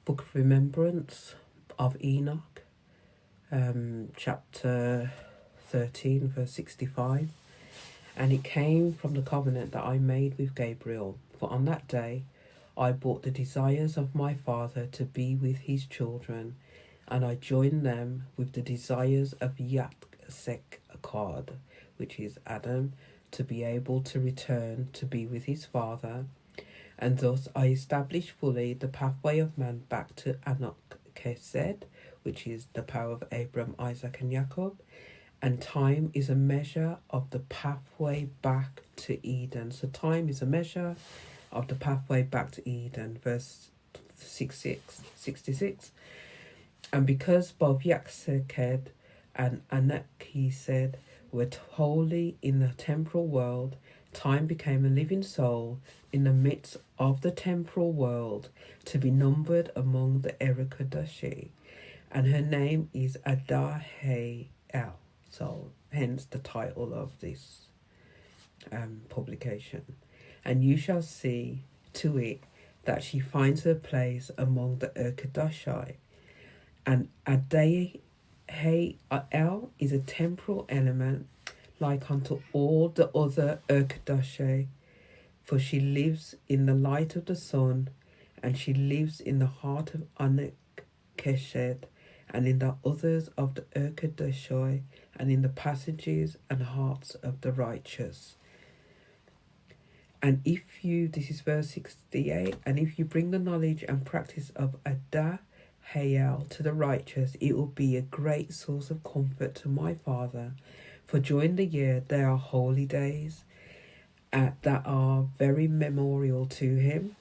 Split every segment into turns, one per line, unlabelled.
Book of Remembrance of Enoch, chapter 13, verse 65. And it came from the covenant that I made with Gabriel, for on that day I brought the desires of my father to be with his children, and I joined them with the desires of Akkad, which is Adam, to be able to return to be with his father. And thus I established fully the pathway of man back to Enoch, which is the power of Abram, Isaac, and Jacob. And time is a measure of the pathway back to Eden. So time is a measure of the pathway back to Eden. Verse 66. And because both Yakseked and Anakhesed were wholly in the temporal world, time became a living soul in the midst of the temporal world, to be numbered among the Erekadoshi. And her name is Adahiel. So hence the title of this publication. And you shall see to it that she finds her place among the Erekadoshi. And Adahiel is a temporal element, like unto all the other Erekadoshi, for she lives in the light of the sun, and she lives in the heart of Anakhesed, and in the others of the Erekadoshi, and in the passages and hearts of the righteous. And if you, this is verse 68, and if you bring the knowledge and practice of Adahiel to the righteous, it will be a great source of comfort to my Father. For during the year there are holy days that are very memorial to him,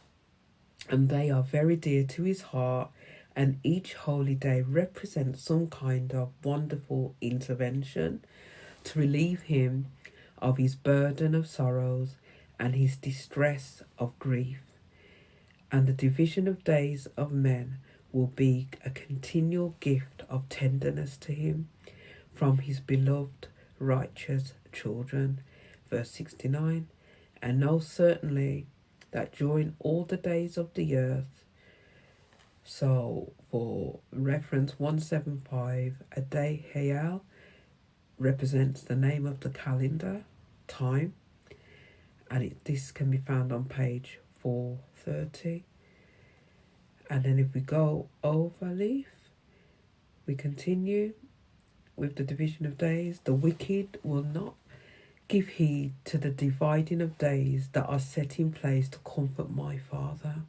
and they are very dear to his heart, and each holy day represents some kind of wonderful intervention to relieve him of his burden of sorrows and his distress of grief. And the division of days of men will be a continual gift of tenderness to him from his beloved righteous children. Verse 69. And know certainly that during all the days of the earth, so for reference 175, Adahiel represents the name of the calendar, time, and this can be found on page 430. And then if we go over leaf, we continue with the division of days. The wicked will not give heed to the dividing of days that are set in place to comfort my Father.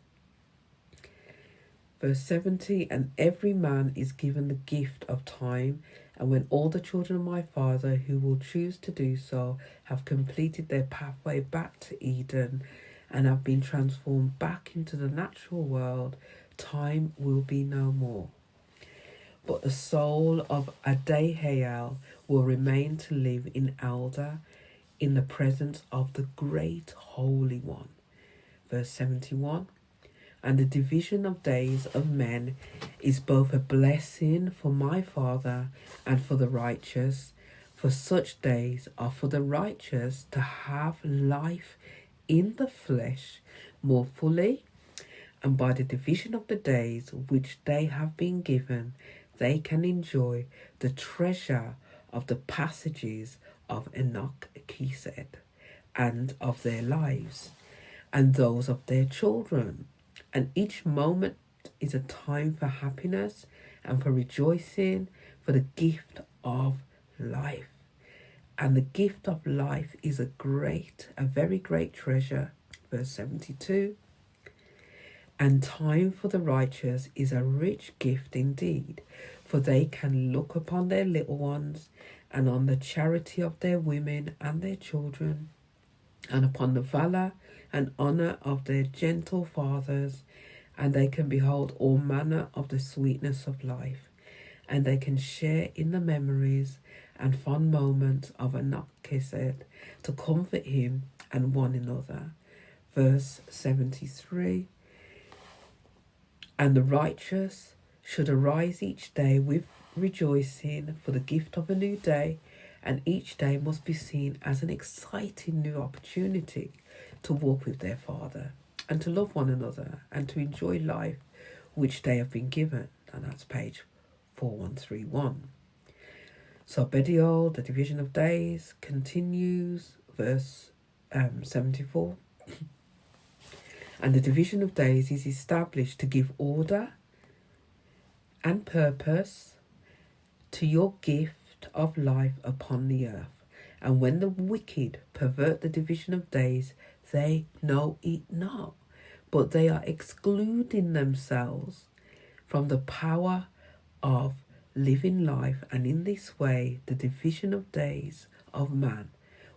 Verse 70, and every man is given the gift of time, and when all the children of my Father who will choose to do so have completed their pathway back to Eden and have been transformed back into the natural world, time will be no more. But the soul of Adahiel will remain to live in Elder, in the presence of the great Holy One. Verse 71, and the division of days of men is both a blessing for my Father and for the righteous, for such days are for the righteous to have life in the flesh more fully, and by the division of the days which they have been given, they can enjoy the treasure of the passages of Enoch, and of their lives, and those of their children. And each moment is a time for happiness and for rejoicing, for the gift of life. And the gift of life is a very great treasure. Verse 72. And time for the righteous is a rich gift indeed, for they can look upon their little ones, and on the charity of their women and their children, and upon the valour and honour of their gentle fathers, and they can behold all manner of the sweetness of life, and they can share in the memories and fond moments of Anakhesed, to comfort him and one another. Verse 73. And the righteous should arise each day with rejoicing for the gift of a new day, and each day must be seen as an exciting new opportunity to walk with their Father and to love one another and to enjoy life which they have been given. And that's page 4131. So Adahiel, the division of days, continues, verse 74. And the division of days is established to give order and purpose to your gift of life upon the earth. And when the wicked pervert the division of days, they know it not, but they are excluding themselves from the power of living life. And in this way, the division of days of man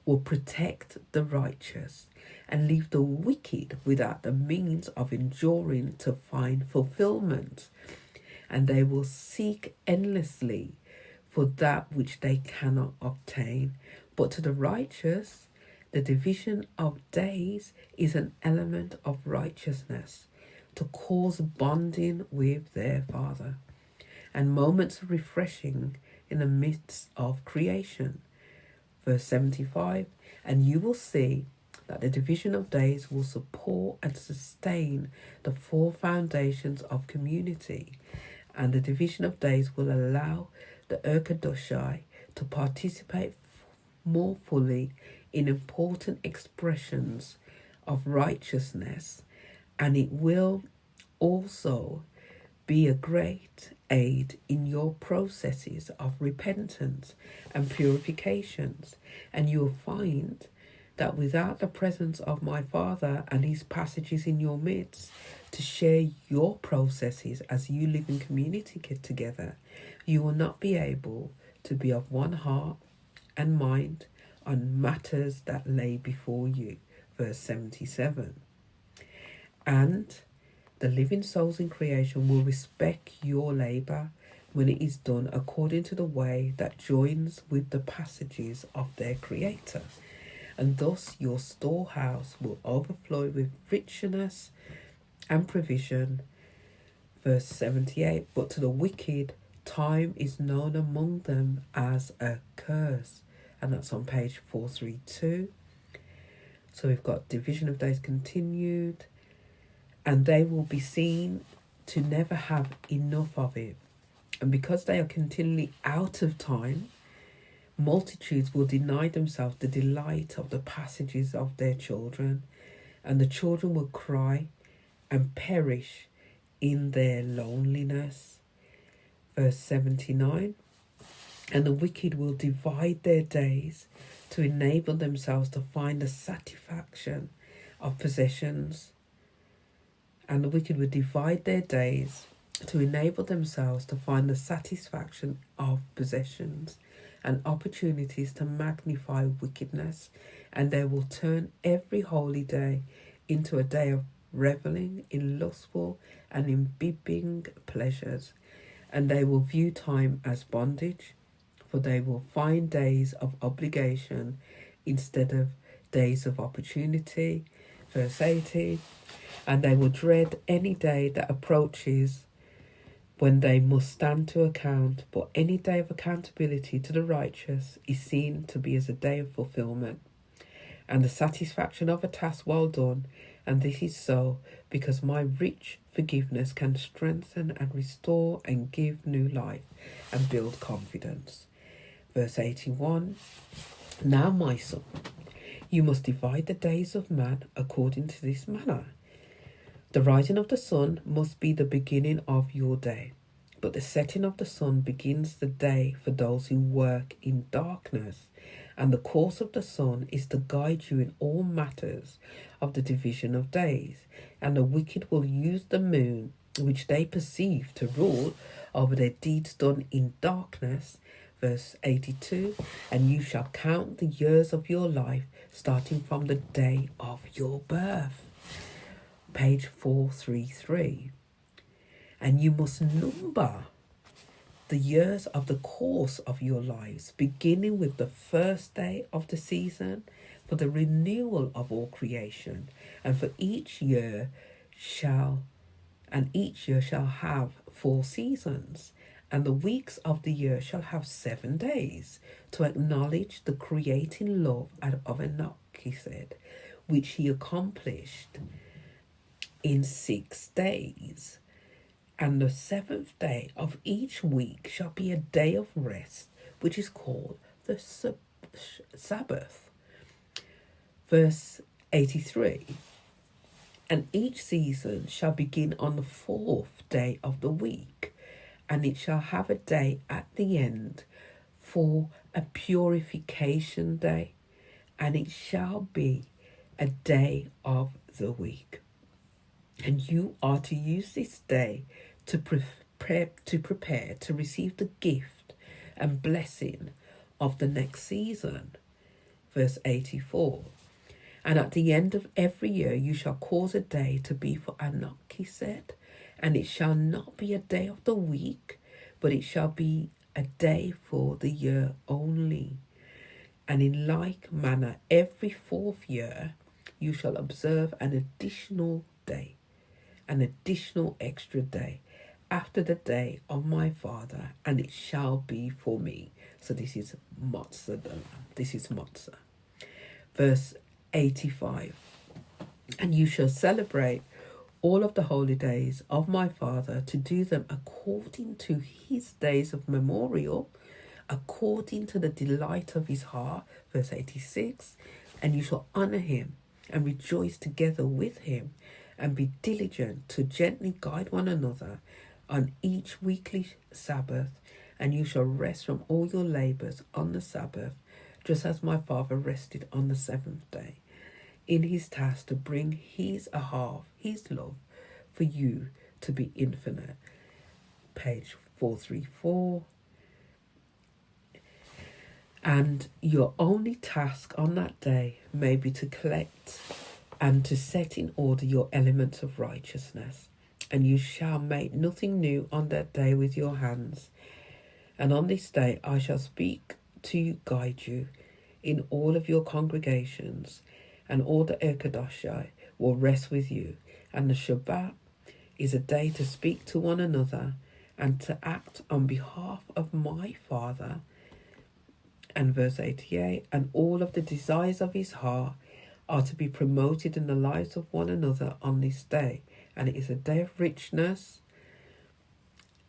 will protect the righteous and leave the wicked without the means of enduring to find fulfillment. And they will seek endlessly for that which they cannot obtain. But to the righteous, the division of days is an element of righteousness to cause bonding with their Father and moments of refreshing in the midst of creation. Verse 75, and you will see that the division of days will support and sustain the four foundations of community, and the division of days will allow the Urkadoshai to participate more fully in important expressions of righteousness, and it will also be a great aid in your processes of repentance and purifications. And you will find that without the presence of my Father and his passages in your midst to share your processes as you live in community together, you will not be able to be of one heart and mind on matters that lay before you. Verse 77. And the living souls in creation will respect your labour when it is done according to the way that joins with the passages of their Creator. And thus your storehouse will overflow with richness and provision. Verse 78, but to the wicked, time is known among them as a curse. And that's on page 432. So we've got division of days continued. And they will be seen to never have enough of it. And because they are continually out of time, multitudes will deny themselves the delight of the passages of their children, and the children will cry and perish in their loneliness. Verse 79, and the wicked will divide their days to enable themselves to find the satisfaction of possessions. And the wicked will divide their days to enable themselves to find the satisfaction of possessions and opportunities to magnify wickedness. And they will turn every holy day into a day of reveling in lustful and imbibing pleasures. And they will view time as bondage, for they will find days of obligation instead of days of opportunity. Verse 80, and they will dread any day that approaches when they must stand to account, but any day of accountability to the righteous is seen to be as a day of fulfillment and the satisfaction of a task well done. And this is so because my rich forgiveness can strengthen and restore and give new life and build confidence. Verse 81, now my son, you must divide the days of man according to this manner. The rising of the sun must be the beginning of your day, but the setting of the sun begins the day for those who work in darkness. And the course of the sun is to guide you in all matters of the division of days. And the wicked will use the moon, which they perceive, to rule over their deeds done in darkness. Verse 82, and you shall count the years of your life, starting from the day of your birth. Page 433. And you must number the years of the course of your lives, beginning with the first day of the season, for the renewal of all creation, and for each year shall have 4 seasons, and the weeks of the year shall have 7 days, to acknowledge the creating love of Enoch, he said, which he accomplished in 6 days. And the seventh day of each week shall be a day of rest, which is called the Sabbath. Verse 83. And each season shall begin on the fourth day of the week, and it shall have a day at the end for a purification day, and it shall be a day of the week. And you are to use this day to prepare to receive the gift and blessing of the next season. Verse 84. And at the end of every year you shall cause a day to be for Enoch, he said, and it shall not be a day of the week, but it shall be a day for the year only. And in like manner, every fourth year you shall observe an additional day, an additional extra day, after the day of my father, and it shall be for me. So this is Matzah. This is Matzah. Verse 85. And you shall celebrate all of the holy days of my father, to do them according to his days of memorial, according to the delight of his heart. Verse 86. And you shall honor him and rejoice together with him, and be diligent to gently guide one another on each weekly Sabbath. And you shall rest from all your labors on the Sabbath, just as my father rested on the seventh day, in his task to bring his his love for you to be infinite. Page 434. And your only task on that day may be to collect and to set in order your elements of righteousness. And you shall make nothing new on that day with your hands. And on this day I shall speak to guide you in all of your congregations, and all the Ekadoshai will rest with you. And the Shabbat is a day to speak to one another and to act on behalf of my Father. And verse 88, and all of the desires of his heart are to be promoted in the lives of one another on this day. And it is a day of richness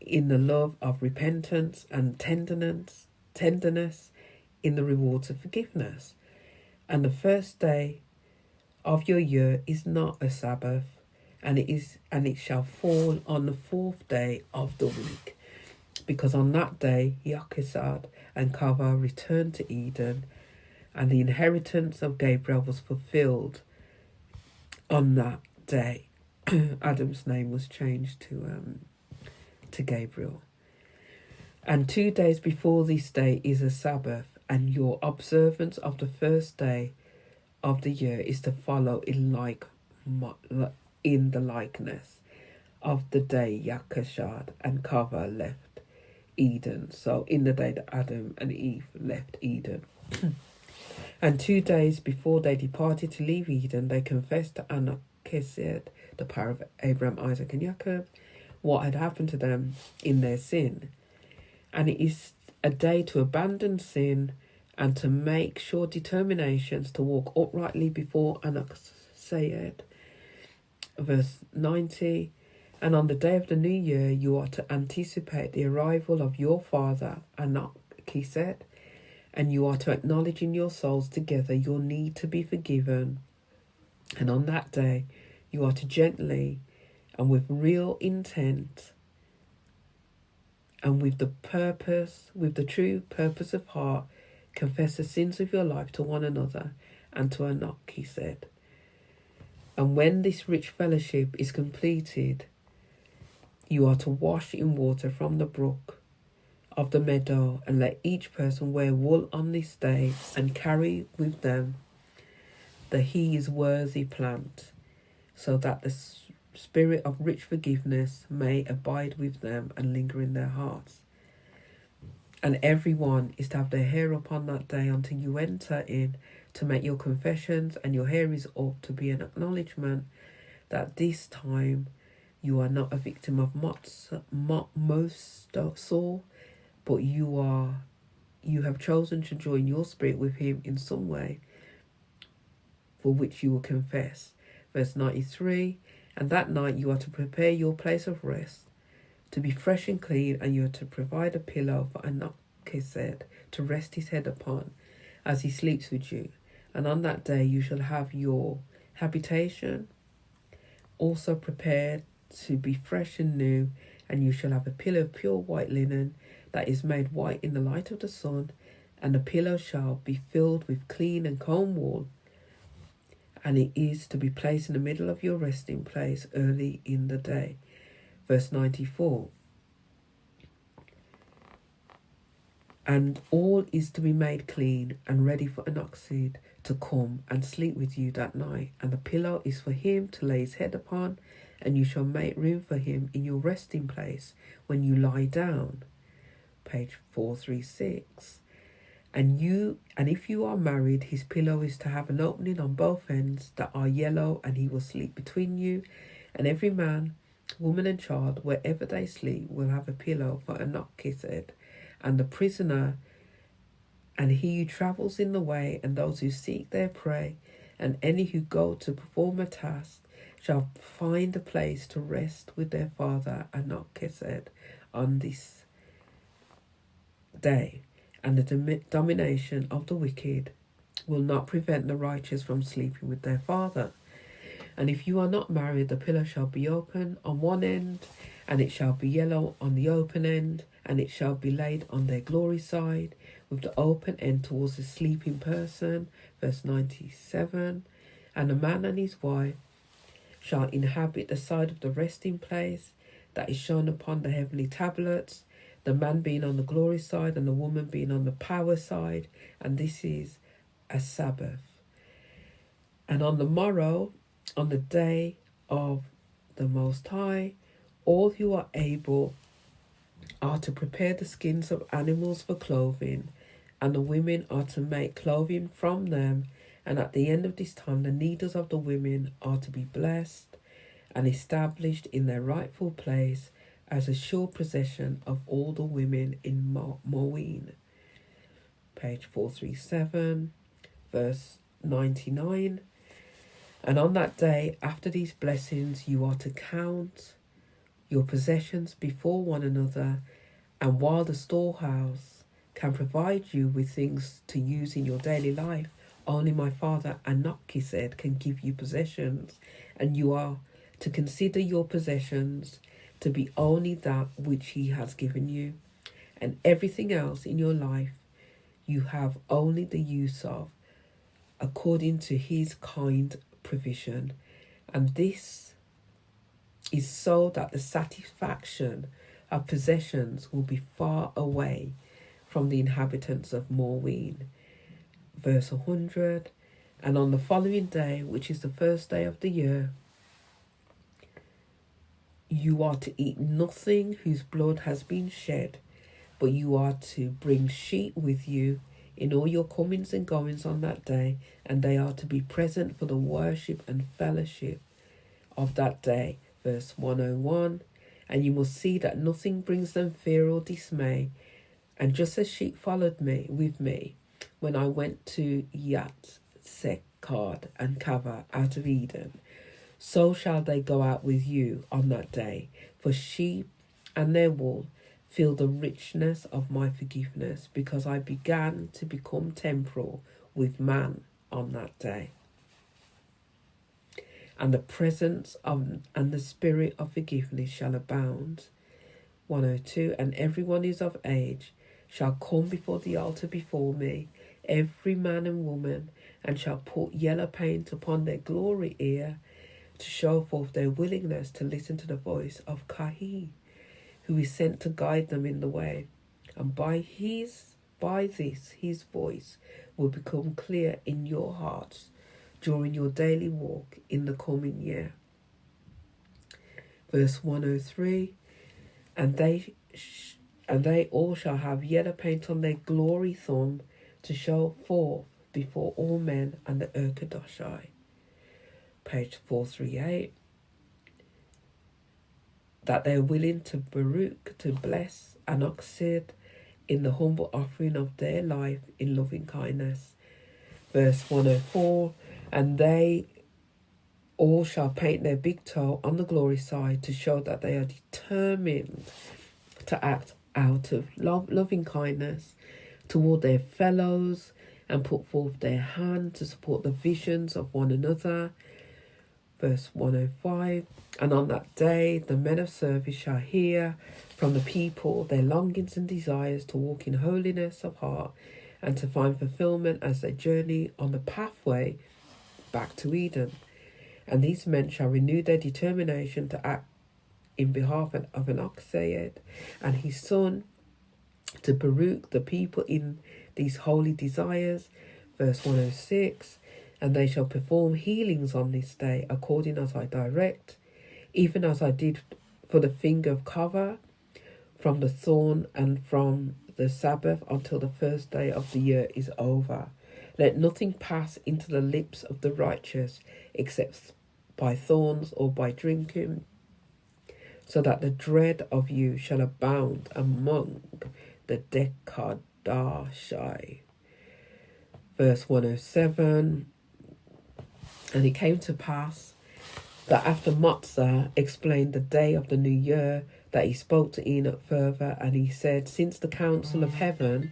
in the love of repentance and tenderness in the rewards of forgiveness. And the first day of your year is not a Sabbath, and it shall fall on the fourth day of the week, because on that day Yachesad and Kava returned to Eden, and the inheritance of Gabriel was fulfilled on that day. Adam's name was changed to Gabriel. And 2 days before this day is a Sabbath, and your observance of the first day of the year is to follow in the likeness of the day Yakashad and Kava left Eden. So in the day that Adam and Eve left Eden. And 2 days before they departed to leave Eden, they confessed to Enoch, the power of Abraham, Isaac and Jacob, what had happened to them in their sin. And it is a day to abandon sin and to make sure determinations to walk uprightly before Enoch said. Verse 90. And on the day of the new year you are to anticipate the arrival of your father Enoch, he said, and you are to acknowledge in your souls together your need to be forgiven. And on that day you are to gently and with real intent and with the true purpose of heart, confess the sins of your life to one another and to Enoch, he said. And when this rich fellowship is completed, you are to wash in water from the brook of the meadow, and let each person wear wool on this day, and carry with them the he is worthy plant, so that the spirit of rich forgiveness may abide with them and linger in their hearts. And everyone is to have their hair up on that day until you enter in to make your confessions, and your hair is up to be an acknowledgement that this time you are not a victim of Mosor, but you have chosen to join your spirit with him in some way, for which you will confess. Verse 93, and that night you are to prepare your place of rest, to be fresh and clean, and you are to provide a pillow for Enoch to rest his head upon as he sleeps with you. And on that day you shall have your habitation also prepared to be fresh and new, and you shall have a pillow of pure white linen that is made white in the light of the sun, and the pillow shall be filled with clean and comb wool, and it is to be placed in the middle of your resting place early in the day. Verse 94. And all is to be made clean and ready for Enoch to come and sleep with you that night. And the pillow is for him to lay his head upon, and you shall make room for him in your resting place when you lie down. Page 436. And if you are married, his pillow is to have an opening on both ends that are yellow, and he will sleep between you. And every man, woman and child, wherever they sleep, will have a pillow for Enoch, and the prisoner, and he who travels in the way, and those who seek their prey, and any who go to perform a task, shall find a place to rest with their father Enoch on this day. And the domination of the wicked will not prevent the righteous from sleeping with their father. And if you are not married, the pillow shall be open on one end, and it shall be yellow on the open end, and it shall be laid on their glory side, with the open end towards the sleeping person. Verse 97. And the man and his wife shall inhabit the side of the resting place that is shown upon the heavenly tablets, the man being on the glory side and the woman being on the power side, and this is a Sabbath. And on the morrow, on the day of the Most High, all who are able are to prepare the skins of animals for clothing, and the women are to make clothing from them. And at the end of this time, the needles of the women are to be blessed and established in their rightful place as a sure possession of all the women in Moeen. Page 437, verse 99. And on that day, after these blessings, you are to count your possessions before one another, and while the storehouse can provide you with things to use in your daily life, only my father Enoch can give you possessions, and you are to consider your possessions to be only that which he has given you, and everything else in your life you have only the use of according to his kind provision. And this is so that the satisfaction of possessions will be far away from the inhabitants of Morween. Verse 100. And on the following day, which is the first day of the year, you are to eat nothing whose blood has been shed, but you are to bring sheep with you in all your comings and goings on that day, and they are to be present for the worship and fellowship of that day. Verse 101. And you must see that nothing brings them fear or dismay. And just as sheep followed me when I went to Yat, Sekad, and Kava out of Eden, so shall they go out with you on that day. For sheep and their wool feel the richness of my forgiveness, because I began to become temporal with man on that day. And the presence of and the spirit of forgiveness shall abound. 102. And everyone who is of age shall come before the altar before me, every man and woman, and shall put yellow paint upon their glory ear, to show forth their willingness to listen to the voice of Kahi, who is sent to guide them in the way. And by this his voice will become clear in your hearts during your daily walk in the coming year. Verse 103. And they all shall have yellow paint on their glory thumb, to show forth before all men and the Urkadoshai. Page 438. That they are willing to Baruch, to bless Enoch in the humble offering of their life in loving kindness. Verse 104. And they All shall paint their big toe on the glory side to show that they are determined to act out of loving kindness toward their fellows and put forth their hand to support the visions of one another. Verse 105, and on that day the men of service shall hear from the people their longings and desires to walk in holiness of heart and to find fulfillment as they journey on the pathway back to Eden. And these men shall renew their determination to act in behalf of Enoch and his son, to Baruch the people in these holy desires. Verse 106, and they shall perform healings on this day, according as I direct, even as I did for the finger of cover, from the thorn and from the Sabbath until the first day of the year is over. Let nothing pass into the lips of the righteous, except by thorns or by drinking, so that the dread of you shall abound among the Dekadashai. Verse 107, and it came to pass that after Matzah explained the day of the new year, that he spoke to Enoch further, and he said, since the council of heaven